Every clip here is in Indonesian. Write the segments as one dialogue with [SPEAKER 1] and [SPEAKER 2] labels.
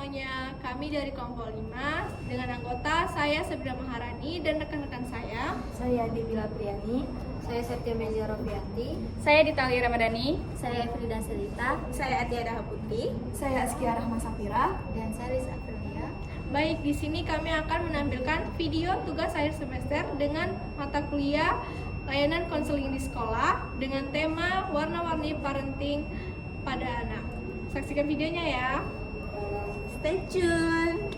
[SPEAKER 1] semuanya, kami dari kelompok 5 dengan anggota saya Sabrina Maharani dan rekan-rekan saya.
[SPEAKER 2] Saya Debila Priani.
[SPEAKER 3] Saya Septia Melia Rofianti.
[SPEAKER 4] Saya Ditali Ramadhani.
[SPEAKER 3] Saya Frida Selita.
[SPEAKER 5] Saya Atiada Putri.
[SPEAKER 2] Saya Askia Rahma Safira.
[SPEAKER 3] Dan saya Liz Aprilia.
[SPEAKER 1] Baik, di sini kami akan menampilkan video tugas akhir semester dengan mata kuliah layanan konseling di sekolah dengan tema warna-warni parenting pada anak. Saksikan videonya ya.
[SPEAKER 5] Stay tune.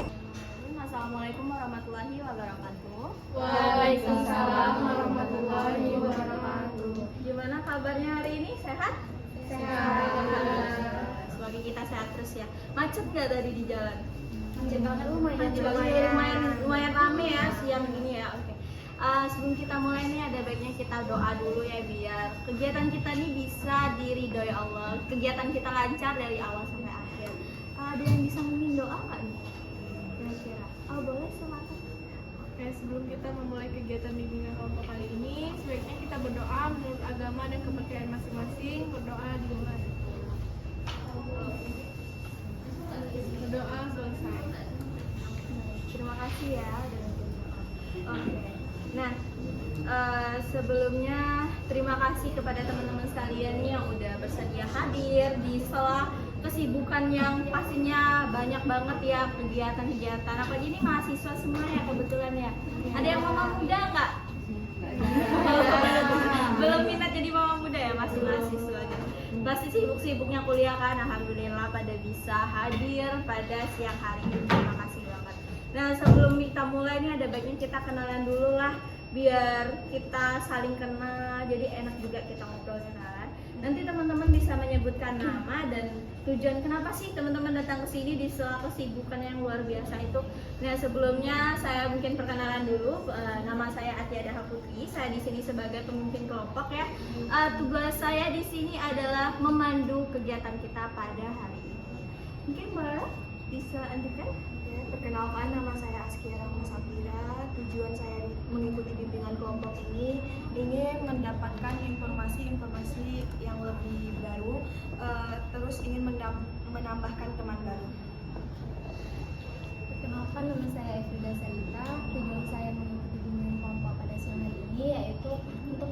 [SPEAKER 3] Assalamualaikum warahmatullahi wabarakatuh.
[SPEAKER 1] Waalaikumsalam warahmatullahi wabarakatuh.
[SPEAKER 3] Gimana kabarnya hari ini? Sehat?
[SPEAKER 1] Sehat.
[SPEAKER 3] Semoga kita sehat terus ya. Macet nggak tadi di jalan?
[SPEAKER 5] Macet banget,
[SPEAKER 3] lumayan rame ya siang ini ya. Oke. Sebelum kita mulai nih ada baiknya kita doa dulu ya biar kegiatan kita nih bisa diridhoi Allah. Kegiatan kita lancar dari awal sampai akhir. Ada yang bisa memimpin doa nggak nih? Kira-kira. Oh boleh, silakan.
[SPEAKER 1] Oke, sebelum kita memulai kegiatan bimbingan kelompok kali ini, sebaiknya kita berdoa menurut agama dan kepercayaan masing-masing. Berdoa dimulai. Berdoa selesai.
[SPEAKER 3] Terima kasih ya udah bantuin doa. Oke. Nah, sebelumnya terima kasih kepada teman-teman sekalian nih yang udah bersedia hadir di sela kesibukan yang pastinya banyak banget ya kegiatan-kegiatan. Apalagi ini mahasiswa semua ya kebetulan ya. Ada yang mama muda nggak? Belum minat jadi mama muda ya, masih mahasiswa aja. Pasti sibuk-sibuknya kuliah kan. Alhamdulillah pada bisa hadir pada siang hari ini. Terima kasih banget. Nah, sebelum kita mulai nih ada baiknya kita kenalan dulu lah biar kita saling kenal. Jadi enak juga kita ngobrolnya kan. Nanti teman-teman bisa menyebutkan nama dan tujuan kenapa sih teman-teman datang ke sini di sela kesibukan yang luar biasa itu. Nah, sebelumnya saya mungkin perkenalan dulu. Nama saya Atiada Putri. Saya di sini sebagai pemimpin kelompok ya. Tugas saya di sini adalah memandu kegiatan kita pada hari ini. Mungkin boleh bisa lanjutkan?
[SPEAKER 2] Perkenalkan, nama saya Askia Rahma Safira. Tujuan saya mengikuti bimbingan kelompok ini ingin mendapatkan informasi-informasi yang lebih baru, terus ingin menambahkan teman baru.
[SPEAKER 3] Perkenalkan, nama saya Frida Selita. Tujuan saya mengikuti bimbingan kelompok pada siang hari ini yaitu untuk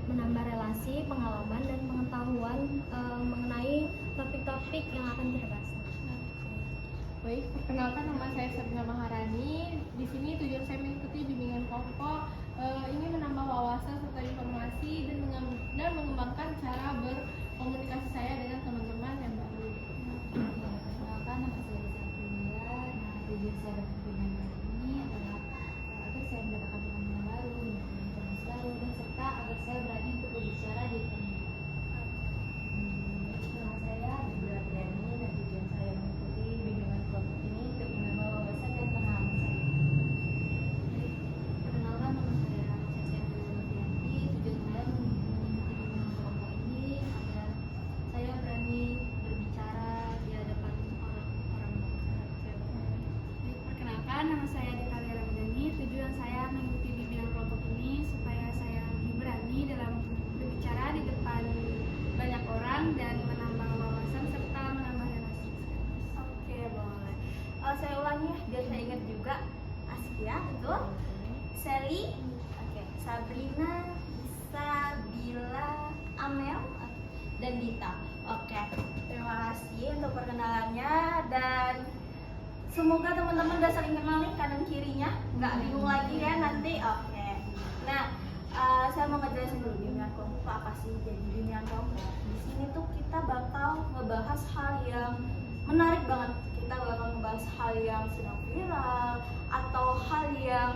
[SPEAKER 3] menambah relasi, pengalaman, dan pengetahuan mengenai topik-topik yang akan kita bahas.
[SPEAKER 1] Baik, perkenalkan nama saya Sabrina Maharani. Di sini tujuan saya mengikuti bimbingan kelompok ingin menambah wawasan serta informasi dan mengembangkan cara berkomunikasi saya dengan teman-teman yang baru.
[SPEAKER 3] Perkenalkan, nama saya Liz Aprilia. Tujuan saya dalam bimbingan kali ini adalah agar saya mendapatkan teman yang baru, mendapatkan informasi baru, dan serta agar saya berani untuk berbicara di depan. Nama saya Debila Priani dan tujuan saya mengikuti bimbingan kelompok ini untuk menambah wawasan dan pengalaman saya. Perkenalkan, nama saya Septia Melia Rofianti. Tujuan saya mengikuti bimbingan kelompok ini agar saya berani berbicara di hadapan orang-orang.
[SPEAKER 6] Perkenalkan, nama saya Ditali Ramadhani. Tujuan saya mengikuti bimbingan kelompok ini supaya saya lebih berani dalam berbicara di depan banyak orang dan menambah wawasan serta menambah relasi.
[SPEAKER 3] Oke, boleh. Saya ulangi ya, biar saya ingat juga. Askia, betul? Sally, oke. Sabrina, Isa, Bila, Amel, dan Dita. Oke, terima kasih untuk perkenalannya dan semoga teman-teman udah saling kenal nih kanan kirinya, nggak bingung lagi ya nanti. Oke. Nah, saya mau ngejelasin dulu bimbingan kelompok apa sih. Jadi bimbingan kelompok di sini tuh kita bakal ngebahas hal yang menarik banget. Kita bakal ngebahas hal yang sedang viral atau hal yang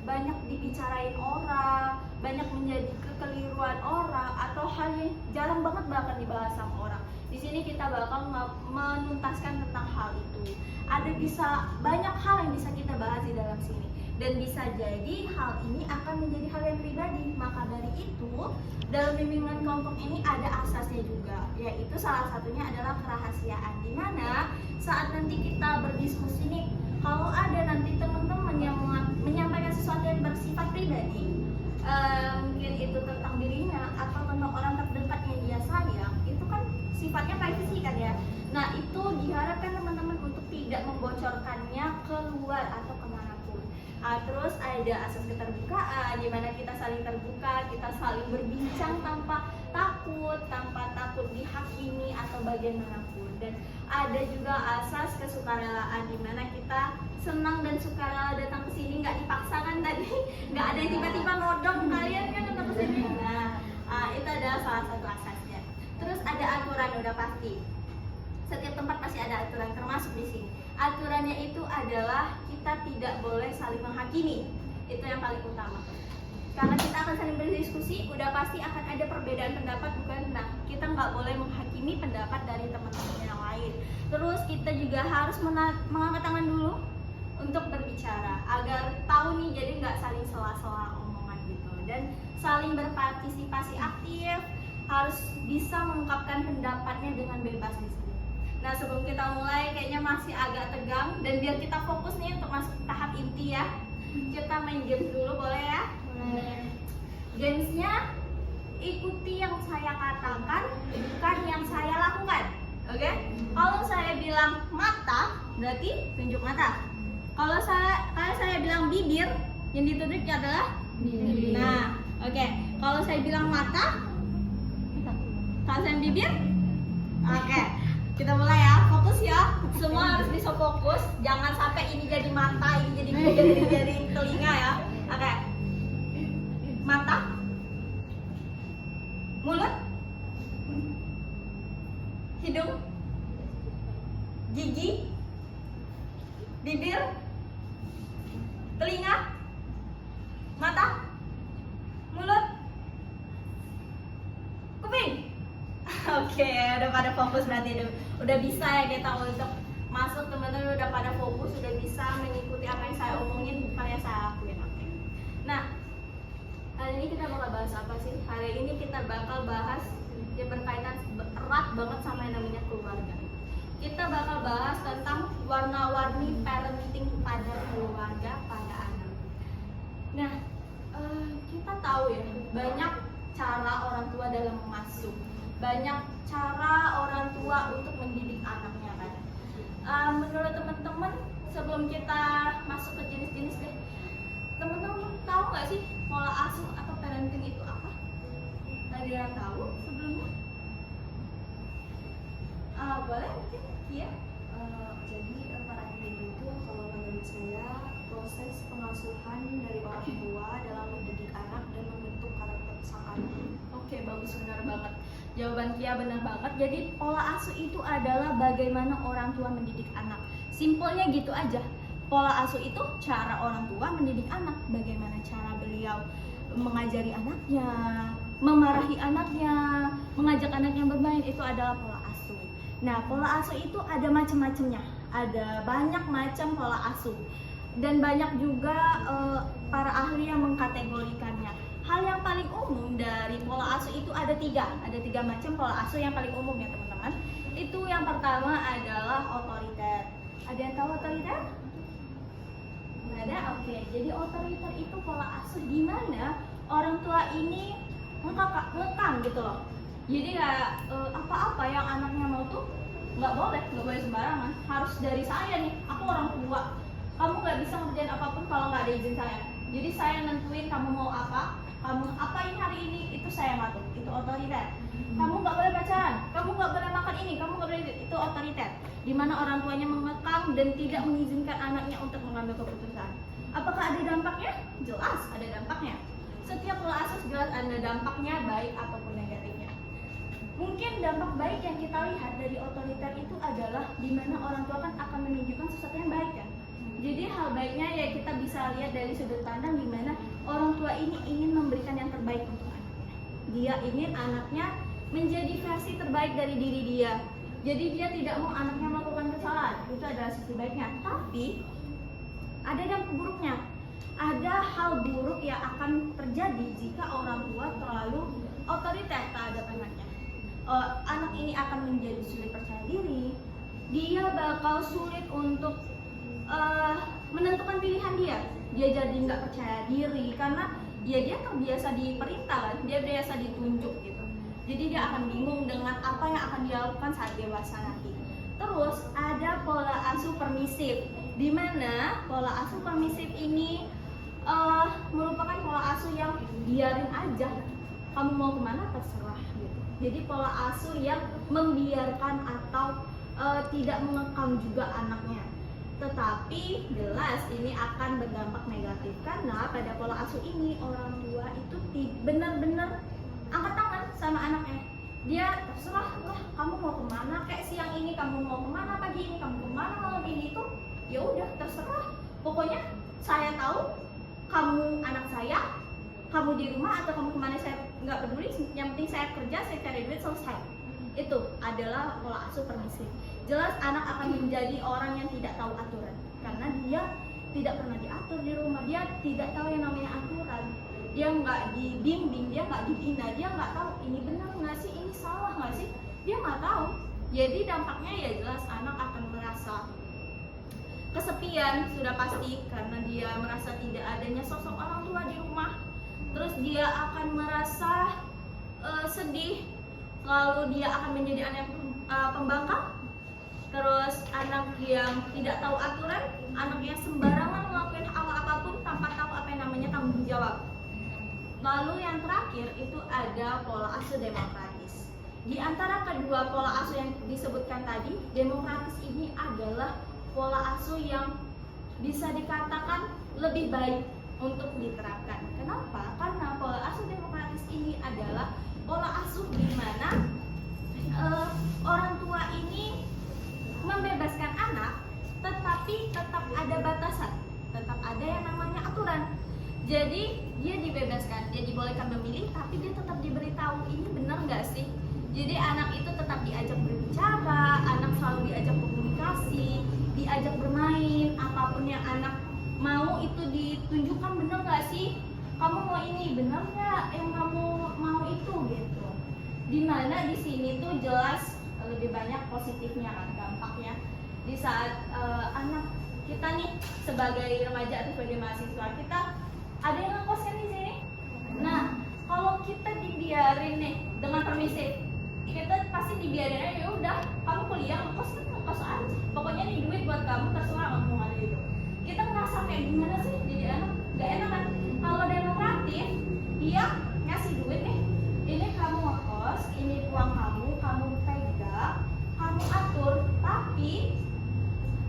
[SPEAKER 3] banyak dibicarain orang, banyak menjadi kekeliruan orang, atau hal yang jarang banget bahkan dibahas sama orang. Di sini kita bakal menuntaskan tentang hal itu. Ada bisa banyak hal yang bisa kita bahas di dalam sini. Dan bisa jadi hal ini akan menjadi hal yang pribadi. Maka dari itu, dalam bimbingan kelompok ini ada asasnya juga, yaitu salah satunya adalah kerahasiaan. Dimana saat nanti kita berdiskusi nih, kalau ada nanti teman-teman yang menyampaikan sesuatu yang bersifat pribadi, mungkin itu tentang dirinya atau tentang orang terdekat yang dia sayang, itu kan sifatnya privacy kan ya. Nah, itu diharapkan teman-teman untuk membocorkannya keluar atau kemanapun. Terus ada asas keterbukaan, di mana kita saling terbuka, kita saling berbincang tanpa takut dihakimi atau bagaimanapun. Dan ada juga asas kesukarelaan, di mana kita senang dan sukarela datang ke sini, nggak dipaksakan tadi, nggak ada yang tiba-tiba nodong kalian kan datang ke sini. Nah, itu adalah salah satu asasnya. Terus ada aturan, udah pasti. Setiap tempat pasti ada aturan, termasuk di sini. Aturannya itu adalah kita tidak boleh saling menghakimi. Itu yang paling utama. Karena kita akan saling berdiskusi, udah pasti akan ada perbedaan pendapat, bukan? Nah, kita nggak boleh menghakimi pendapat dari teman-teman yang lain. Terus kita juga harus mengangkat tangan dulu untuk berbicara, agar tahu nih, jadi nggak saling sela-sela omongan gitu. Dan saling berpartisipasi aktif, harus bisa mengungkapkan pendapatnya dengan bebas di sini. Nah, sebelum kita mulai, kayaknya masih agak tegang, dan biar kita fokus nih untuk masuk tahap inti ya, kita main games dulu, boleh ya? Gamesnya ikuti yang saya katakan, bukan yang saya lakukan. Oke? Kalau saya bilang mata, berarti tunjuk mata. Kalau saya bilang bibir, yang ditunjuk adalah bibir. Nah, oke. Kalau saya bilang mata, kalau saya bibir, oke. Kita mulai ya, fokus ya. Semua harus bisa fokus. Jangan sampai ini jadi mata, ini jadi bibir, ini jadi telinga ya. Oke. Mata, mulut, hidung, gigi, bibir, telinga, mata, mulut, kuping. Oke, udah pada fokus berarti udah bisa ya kita untuk masuk, teman-teman udah pada fokus, udah bisa mengikuti apa yang saya omongin, apa yang saya lakuin. Oke. Nah, hari ini kita bakal bahas apa sih? Hari ini kita bakal bahas yang berkaitan erat banget sama yang namanya keluarga. Kita bakal bahas tentang warna-warni parenting pada keluarga, pada anak. Nah, kita tahu ya, banyak cara orang tua dalam mengasuh, banyak cara orang tua untuk mendidik anaknya kan. Menurut teman-teman, sebelum kita masuk ke jenis-jenis deh, teman-teman tahu nggak sih pola asuh atau parenting itu apa? Ada yang tahu sebelumnya? Boleh mungkin? Iya.
[SPEAKER 2] Jadi parenting itu kalau menurut saya proses pengasuhan dari orang tua dalam mendidik anak dan membentuk karakter sang anak.
[SPEAKER 3] Oke, bagus, benar banget. Jawaban Kia benar banget. Jadi pola asuh itu adalah bagaimana orang tua mendidik anak. Simpelnya gitu aja. Pola asuh itu cara orang tua mendidik anak. Bagaimana cara beliau mengajari anaknya, memarahi anaknya, mengajak anaknya bermain, itu adalah pola asuh. Nah, pola asuh itu ada macam-macamnya. Ada banyak macam pola asuh. Dan banyak juga para ahli yang mengkategorikannya. Hal yang paling umum dari pola asuh itu ada tiga macam pola asuh yang paling umum ya teman-teman. Itu yang pertama adalah otoriter. Ada yang tahu otoriter? Nggak ada? Oke. Jadi otoriter itu pola asuh di mana orang tua ini ngekang gitu loh. Jadi kayak apa-apa yang anaknya mau tuh nggak boleh sembarangan. Harus dari saya nih, aku orang tua. Kamu nggak bisa ngerjain apapun kalau nggak ada izin saya. Jadi saya nentuin kamu mau apa, kamu apain hari ini, itu saya ngatur. Itu otoriter. Kamu nggak boleh pacaran, kamu nggak boleh makan ini, kamu nggak boleh itu otoriter. Dimana orang tuanya mengekang dan tidak mengizinkan anaknya untuk mengambil keputusan. Apakah ada dampaknya? Jelas ada dampaknya. Setiap pola asuh jelas ada dampaknya, baik ataupun negatifnya. Mungkin dampak baik yang kita lihat dari otoriter itu adalah dimana orang tua kan akan menunjukkan sesuatu yang baik kan. Jadi hal baiknya ya kita bisa lihat dari sudut pandang dimana orang tua ini ingin memberikan yang terbaik untuk anaknya. Dia ingin anaknya menjadi versi terbaik dari diri dia. Jadi dia tidak mau anaknya melakukan kesalahan. Itu adalah sisi baiknya. Tapi ada dampak buruknya. Ada hal buruk yang akan terjadi jika orang tua terlalu otoriter terhadap anaknya. Anak ini akan menjadi sulit percaya diri. Dia bakal sulit untuk menentukan pilihan dia. Dia jadi nggak percaya diri karena ya dia terbiasa diperintah kan, dia biasa ditunjuk gitu. Jadi dia akan bingung dengan apa yang akan dia lakukan saat dewasa nanti. Terus ada pola asuh permisif. di mana pola asuh permisif ini merupakan pola asuh yang biarin aja, kamu mau kemana terserah gitu. Jadi pola asuh yang membiarkan atau tidak mengekang juga anaknya. Tetapi jelas ini akan berdampak negatif karena pada pola asuh ini orang tua itu benar-benar angkat tangan sama anaknya. Dia terserah lah, kamu mau kemana, kayak siang ini kamu mau kemana, pagi ini kamu kemana, malam ini tuh ya udah terserah. Pokoknya saya tahu kamu anak saya, kamu di rumah atau kamu kemana saya nggak peduli, yang penting saya kerja, saya cari duit, selesai. Itu adalah pola asuh permisif. Jelas anak akan menjadi orang yang tidak tahu aturan karena dia tidak pernah diatur di rumah, dia tidak tahu yang namanya aturan, dia nggak dibimbing, dia nggak dibina, dia nggak tahu ini benar nggak sih, ini salah nggak sih, dia nggak tahu. Jadi dampaknya ya jelas anak akan merasa kesepian sudah pasti karena dia merasa tidak adanya sosok orang tua di rumah. Terus dia akan merasa sedih, lalu dia akan menjadi anak pembangkang. Terus anak yang tidak tahu aturan, anak yang sembarangan melakukan hal apapun tanpa tahu apa yang namanya tanggung jawab. Lalu yang terakhir itu ada pola asuh demokratis. Di antara kedua pola asuh yang disebutkan tadi, demokratis ini adalah pola asuh yang bisa dikatakan lebih baik untuk diterapkan. Kenapa? Karena pola asuh demokratis ini adalah pola asuh di mana orang tua ini membebaskan anak, tetapi tetap ada batasan, tetap ada yang namanya aturan. Jadi dia dibebaskan, dia dibolehkan memilih, tapi dia tetap diberitahu ini benar nggak sih. Jadi anak itu tetap diajak berbicara, anak selalu diajak komunikasi, diajak bermain, apapun yang anak mau itu ditunjukkan benar nggak sih. Kamu mau ini benar nggak? Yang kamu mau itu gitu. Dimana di sini tuh jelas lebih banyak positifnya kan, dampaknya di saat anak kita nih sebagai remaja atau sebagai mahasiswa kita ada yang ngekos kan di sini. Nah kalau kita dibiarin nih dengan permisif, kita pasti dibiarin aja, ya udah kamu kuliah ngekos kan ngekos aja, pokoknya nih duit buat kamu terserah kamu mau ada itu. Kita ngerasa kayak gimana sih jadi anak, gak enak kan. Kalau demokratis dia ngasih duit nih, ini kamu ngekos, ini uang kamu pegang, kamu atur, tapi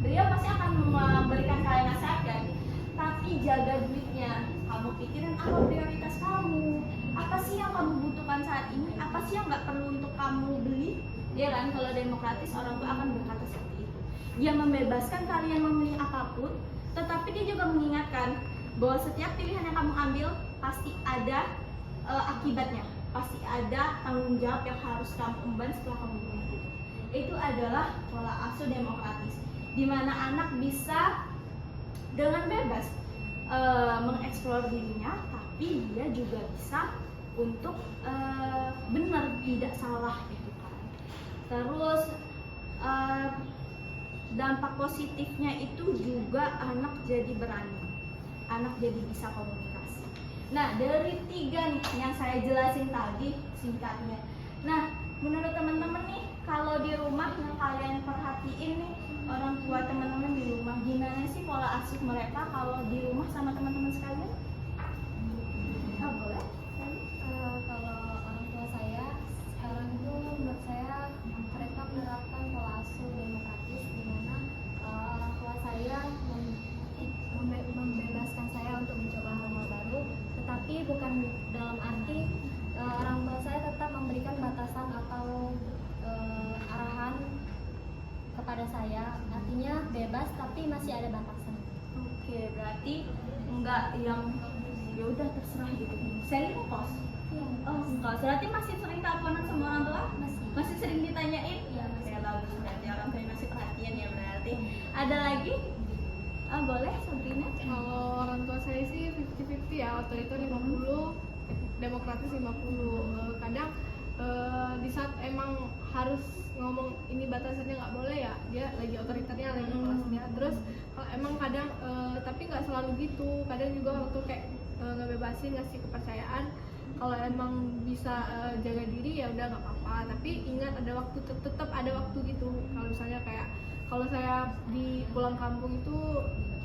[SPEAKER 3] beliau pasti akan memberikan kalian nasihat kan, tapi jaga duitnya. Kamu pikirin apa prioritas kamu, apa sih yang kamu butuhkan saat ini, apa sih yang nggak perlu untuk kamu beli, ya kan. Kalau demokratis orang tua akan berkata seperti itu. Dia membebaskan kalian memilih apapun, tetapi dia juga mengingatkan bahwa setiap pilihan yang kamu ambil pasti ada akibatnya, pasti ada tanggung jawab yang harus kamu emban setelah kamu memilih itu. Itu adalah pola asuh demokratis, di mana anak bisa dengan bebas mengeksplor dirinya, tapi dia juga bisa untuk benar tidak salah gitu kan. Terus dampak positifnya itu juga anak jadi berani, anak jadi bisa komunikasi. Nah dari 3 nih yang saya jelasin tadi singkatnya. Nah menurut teman-teman nih, kalau di rumah yang kalian perhatiin nih, orang tua teman-teman di rumah, gimana sih pola asuh mereka kalau di rumah sama teman-teman sekalian? Oh, boleh?
[SPEAKER 1] Kalau orang tua saya sekarang itu menurut saya mereka menerapkan pola asuh demokratis, di mana orang tua saya membebaskan saya untuk mencoba hal-hal baru, tetapi bukan dalam arti orang tua saya tetap memberikan batasan atau arahan kepada saya, artinya bebas tapi masih ada batasan.
[SPEAKER 3] Oke, berarti enggak yang ya udah terserah gitu. Sering ngekos?
[SPEAKER 1] Iya.
[SPEAKER 3] Oh, enggak. Berarti masih sering teleponan sama orang tua? Masih sering ditanyain?
[SPEAKER 1] Iya, masih.
[SPEAKER 3] Ya bagus, berarti orang tua masih perhatian ya berarti. Ada lagi? Boleh, Sabrina?
[SPEAKER 1] Kalau orang tua saya sih 50-50 ya, waktu itu 50, demokratis 50. Kadang di saat emang harus ngomong ini batasannya nggak boleh ya, dia lagi otoriternya, lagi kelasnya. Terus kalau emang kadang tapi nggak selalu gitu, kadang juga waktu kayak ngebebasin, ngasih kepercayaan, kalau emang bisa jaga diri ya udah nggak apa-apa. Tapi ingat ada waktu, tetap ada waktu gitu. Kalau misalnya kayak Kalau saya di pulang kampung itu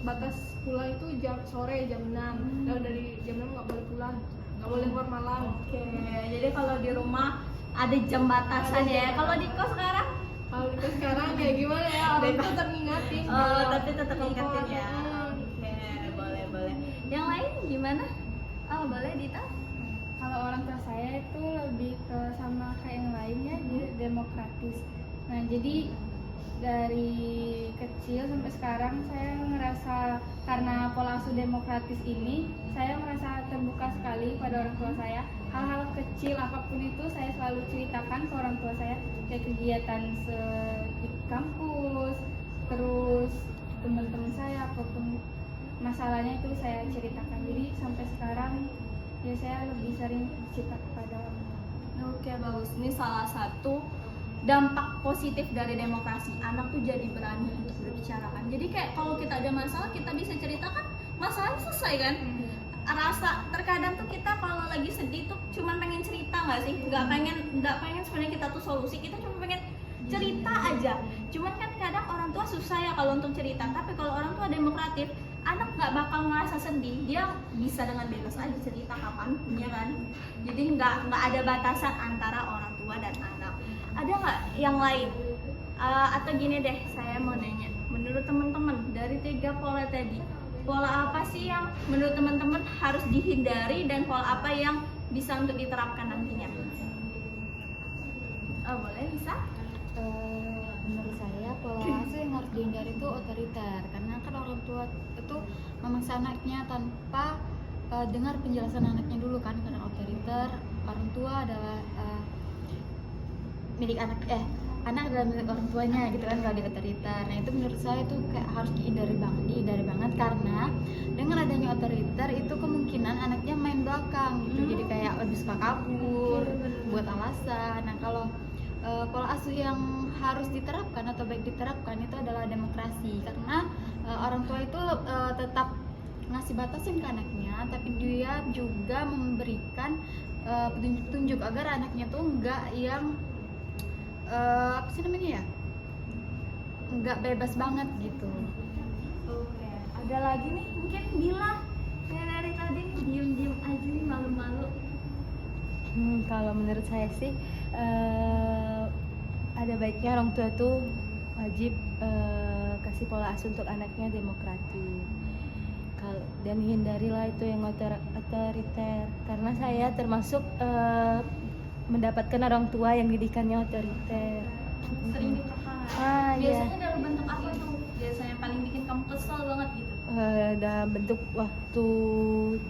[SPEAKER 1] batas pulang itu jam sore jam 6. Kalau dari jam 6 nggak boleh pulang, nggak boleh keluar malam.
[SPEAKER 3] Oke, jadi kalau di rumah ada jam batasan
[SPEAKER 1] Ada
[SPEAKER 3] ya.
[SPEAKER 1] jam
[SPEAKER 3] Kalau di kos sekarang?
[SPEAKER 1] Kalau itu sekarang kayak gimana ya, orang tuh tetap ngingatin.
[SPEAKER 3] Oh,
[SPEAKER 1] kalau
[SPEAKER 3] tapi tetap
[SPEAKER 1] keluar.
[SPEAKER 3] ingetin ya.
[SPEAKER 1] Hmm.
[SPEAKER 3] Oke, boleh boleh. Yang lain gimana? Oh, boleh Dita?
[SPEAKER 6] Kalau orang tua saya itu lebih ke sama kayak yang lainnya, dia demokratis. Nah, jadi dari kecil sampai sekarang saya ngerasa karena pola asuh demokratis ini, saya merasa terbuka sekali pada orang tua saya. Hal-hal kecil apapun itu saya selalu ceritakan ke orang tua saya, kayak kegiatan di kampus, terus teman-teman saya apapun masalahnya itu saya ceritakan. Jadi sampai sekarang ya saya lebih sering cerita kepada orang tua.
[SPEAKER 3] Oke, bagus. Ini salah satu dampak positif dari demokrasi. Anak tuh jadi berani untuk berbicarakan. Jadi kayak kalau kita ada masalah, kita bisa ceritakan, masalahnya selesai kan? Rasa terkadang tuh kita kalau lagi sedih tuh cuma pengen cerita nggak sih? Nggak pengen sebenarnya kita tuh solusi, kita cuma pengen cerita aja. Cuman kan kadang orang tua susah ya kalau untuk cerita. Tapi kalau orang tua demokratif, anak nggak bakal merasa sedih, dia bisa dengan bebas aja cerita kapan punya kan. Jadi nggak ada batasan antara orang tua dan anak. Ada nggak yang lain? Atau gini deh, saya mau nanya, menurut teman-teman dari 3 pola tadi, pola apa sih yang menurut teman-teman harus dihindari dan pola apa yang bisa untuk diterapkan nantinya? Oh, boleh bisa?
[SPEAKER 5] Menurut saya pola asuh yang harus dihindari itu otoriter, karena kan orang tua itu memaksa anaknya tanpa dengar penjelasan anaknya dulu kan, karena otoriter orang tua adalah milik anak adalah milik orang tuanya gitu kan kalau di otoriter. Nah itu menurut saya itu kayak harus dihindari banget karena dengan adanya otoriter itu kemungkinan anaknya main belakang gitu, jadi kayak lebih suka kabur, buat alasan. Nah kalau pola asuh yang harus diterapkan atau baik diterapkan itu adalah demokrasi, karena orang tua itu tetap ngasih batasin ke anaknya, tapi dia juga memberikan petunjuk-petunjuk agar anaknya tuh enggak yang apa sih namanya ya, enggak bebas banget gitu.
[SPEAKER 3] Oke, ada lagi nih mungkin Bila ya, dari tadi diem aja nih malu-malu.
[SPEAKER 4] Kalau menurut saya sih ada baiknya orang tua tuh wajib kasih pola asuh untuk anaknya demokratis. Dan hindarilah itu yang otoriter, karena saya termasuk mendapatkan orang tua yang didikannya otoriter.
[SPEAKER 3] Sering dikekang. Biasanya dalam bentuk apa tuh? Biasanya paling bikin kamu kesel banget gitu.
[SPEAKER 4] Dalam bentuk waktu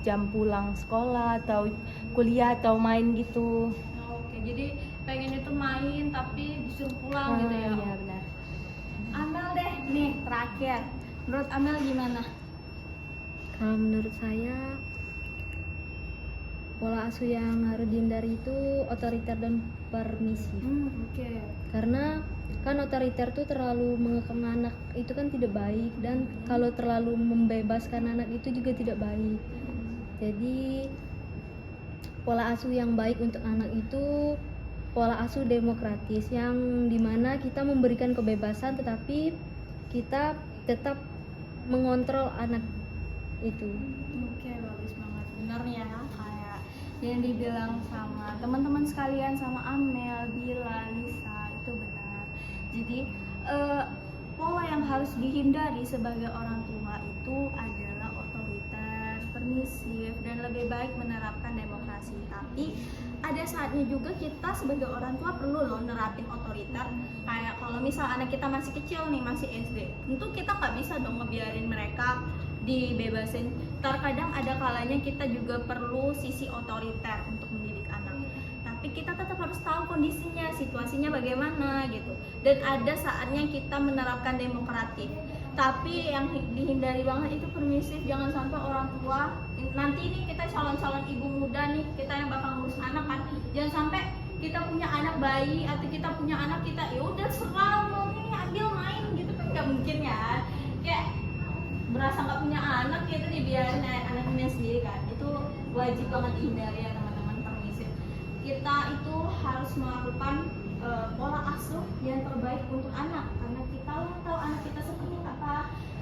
[SPEAKER 4] jam pulang sekolah atau kuliah atau main gitu.
[SPEAKER 3] Oke, jadi pengen itu main tapi disuruh pulang gitu ya.
[SPEAKER 4] Iya benar.
[SPEAKER 3] Amel deh, nih terakhir. Menurut Amel gimana?
[SPEAKER 7] Kalau menurut saya pola asuh yang harus dihindari itu otoriter dan permisif.
[SPEAKER 3] Oke.
[SPEAKER 7] Karena kan otoriter tuh terlalu mengekang anak itu kan tidak baik, dan kalau terlalu membebaskan anak itu juga tidak baik. Jadi pola asuh yang baik untuk anak itu pola asuh demokratis, yang dimana kita memberikan kebebasan tetapi kita tetap mengontrol anak itu.
[SPEAKER 3] Oke, bagus banget. Bener ya, kayak yang dibilang sama teman-teman sekalian, sama Amel, Bila, Lisa, itu benar. Jadi pola yang harus dihindari sebagai orang tua itu adalah otoriter, permisif, dan lebih baik menerapkan demokrasi. Tapi ada saatnya juga kita sebagai orang tua perlu loh nerapin otoriter. Kayak kalau misal anak kita masih kecil nih, masih SD, tentu kita nggak bisa dong ngebiarin mereka dibebasin. Terkadang ada kalanya kita juga perlu sisi otoriter untuk mendidik anak, tapi kita tetap harus tahu kondisinya, situasinya bagaimana gitu. Dan ada saatnya kita menerapkan demokratif, tapi yang dihindari banget itu permisif. Jangan sampai orang tua, nanti nih kita calon-calon ibu muda nih, kita yang bakal ngurus anak kan, jangan sampai kita punya anak bayi atau kita punya anak kita ya udah serah mau ini ambil main gitu kan, nggak mungkin ya. Kayak berasa nggak punya anak gitu dibiarin anaknya sendiri kan, itu wajib banget dihindari ya teman-teman, permisif. kita itu harus melakukan pola asuh yang terbaik untuk anak, karena kita yang tahu anak kita seperti apa,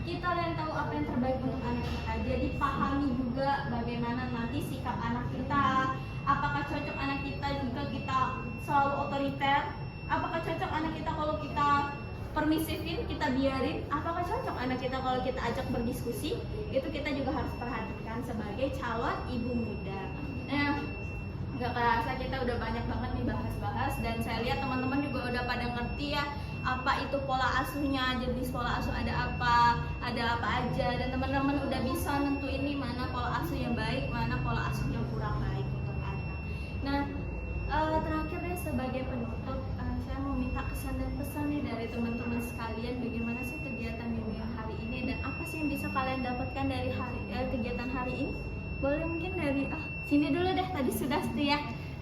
[SPEAKER 3] kita yang tahu apa yang terbaik untuk anak kita. Jadi pahami juga bagaimana nanti sikap anak kita, apakah cocok anak kita jika kita selalu otoriter, apakah cocok anak kita kalau kita permisifin, kita biarin, apakah cocok anak kita kalau kita ajak berdiskusi. Itu kita juga harus perhatikan sebagai calon ibu muda. Nah, nggak kerasa kita udah banyak banget nih bahas-bahas, dan saya lihat teman-teman juga udah pada ngerti ya apa itu pola asuhnya, jenis pola asuh ada apa aja, dan teman-teman udah bisa nentuin nih mana pola asuh yang baik, mana pola asuh yang kurang baik untuk anak. Nah, terakhir deh sebagai penutup, saya mau minta kesan dan pesan nih dari teman-teman sekalian, bagaimana sih kegiatan bimbingan hari ini dan apa sih yang bisa kalian dapatkan dari kegiatan hari ini? Boleh mungkin dari sini dulu deh, tadi sudah setia.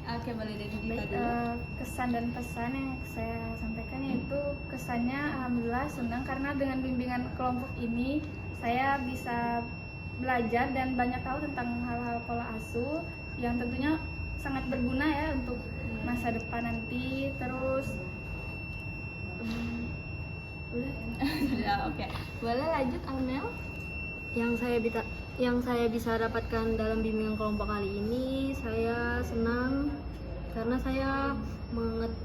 [SPEAKER 3] Oke, boleh dari Dita dulu.
[SPEAKER 6] Kesan dan pesan yang saya sampaikan yaitu kesannya alhamdulillah senang karena dengan bimbingan kelompok ini saya bisa belajar dan banyak tahu tentang hal-hal pola asuh yang tentunya sangat berguna ya untuk masa depan nanti. Terus
[SPEAKER 3] Oke, boleh lanjut Amel.
[SPEAKER 7] Yang saya bisa dapatkan dalam bimbingan kelompok kali ini, saya senang karena saya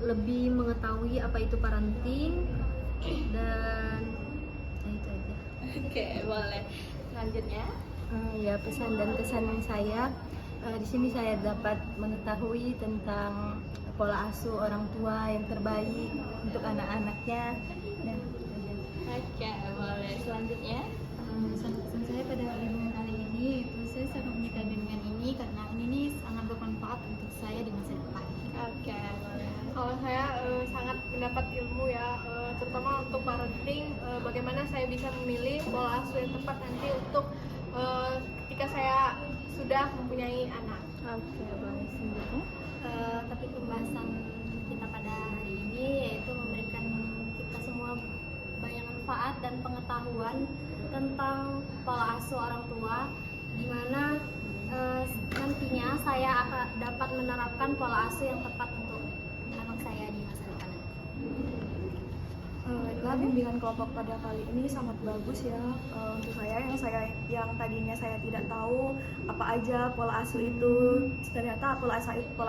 [SPEAKER 7] lebih mengetahui apa itu parenting, dan itu aja.
[SPEAKER 3] Oke, boleh. Selanjutnya.
[SPEAKER 4] Ya, pesan dan kesan saya di sini saya dapat mengetahui tentang pola asuh orang tua yang terbaik untuk anak-anaknya. Dan
[SPEAKER 3] Oke, boleh. Selanjutnya.
[SPEAKER 5] Pesan saya pada bimbingan kali ini itu saya sangat menyukai bimbingan ini karena ini nih sangat bermanfaat untuk saya di masa depan.
[SPEAKER 3] Oke, boleh.
[SPEAKER 1] Kalau saya sangat mendapat ilmu ya, terutama untuk parenting, bagaimana saya bisa memilih pola asuh yang tepat nanti untuk ketika saya sudah mempunyai anak.
[SPEAKER 3] Oke, boleh. Selanjutnya.
[SPEAKER 8] Topik pembahasan kita pada hari ini yaitu memberikan kita semua banyak manfaat dan pengetahuan tentang pola asuh orang tua, di mana nantinya saya akan dapat menerapkan pola asuh yang tepat untuk anak saya di masa depan.
[SPEAKER 2] Baiklah, bimbingan kelompok pada kali ini sangat bagus ya untuk yang tadinya saya tidak tahu apa aja pola asuh itu, ternyata pola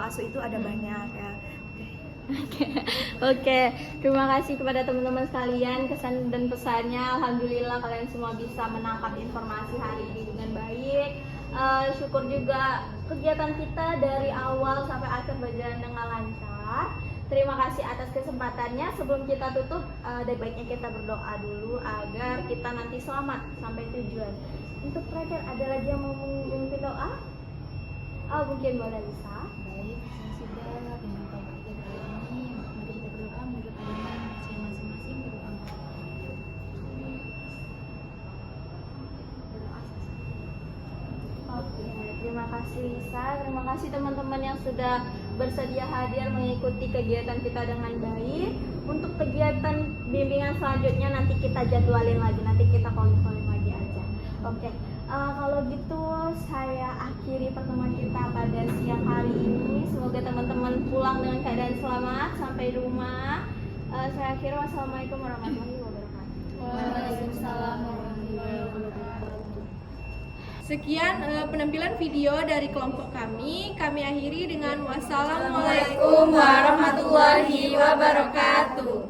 [SPEAKER 2] asuh itu ada banyak ya.
[SPEAKER 3] Oke, terima kasih kepada teman-teman sekalian kesan dan pesannya. Alhamdulillah kalian semua bisa menangkap informasi hari ini dengan baik. Syukur juga kegiatan kita dari awal sampai akhir berjalan dengan lancar. Terima kasih atas kesempatannya. Sebelum kita tutup, ada baiknya kita berdoa dulu agar kita nanti selamat sampai tujuan. Untuk terakhir, ada lagi yang mau memimpin doa? Mungkin boleh Lisa.
[SPEAKER 5] Baik, saya sudah dengan topik kita ini, mari kita berdoa menurut agama saya masing-masing berdoa.
[SPEAKER 3] Oke, terima kasih Lisa, terima kasih teman-teman yang sudah bersedia hadir mengikuti kegiatan kita dengan baik. Untuk kegiatan bimbingan selanjutnya nanti kita jadwalin lagi, nanti kita calling lagi aja. Oke, kalau gitu saya akhiri pertemuan kita pada siang hari ini. Semoga teman-teman pulang dengan keadaan selamat sampai rumah. Saya akhiri, wassalamualaikum warahmatullahi wabarakatuh.
[SPEAKER 8] Waalaikumsalam warahmatullahi wabarakatuh.
[SPEAKER 1] Sekian penampilan video dari kelompok kami. Kami akhiri dengan wassalamualaikum warahmatullahi wabarakatuh.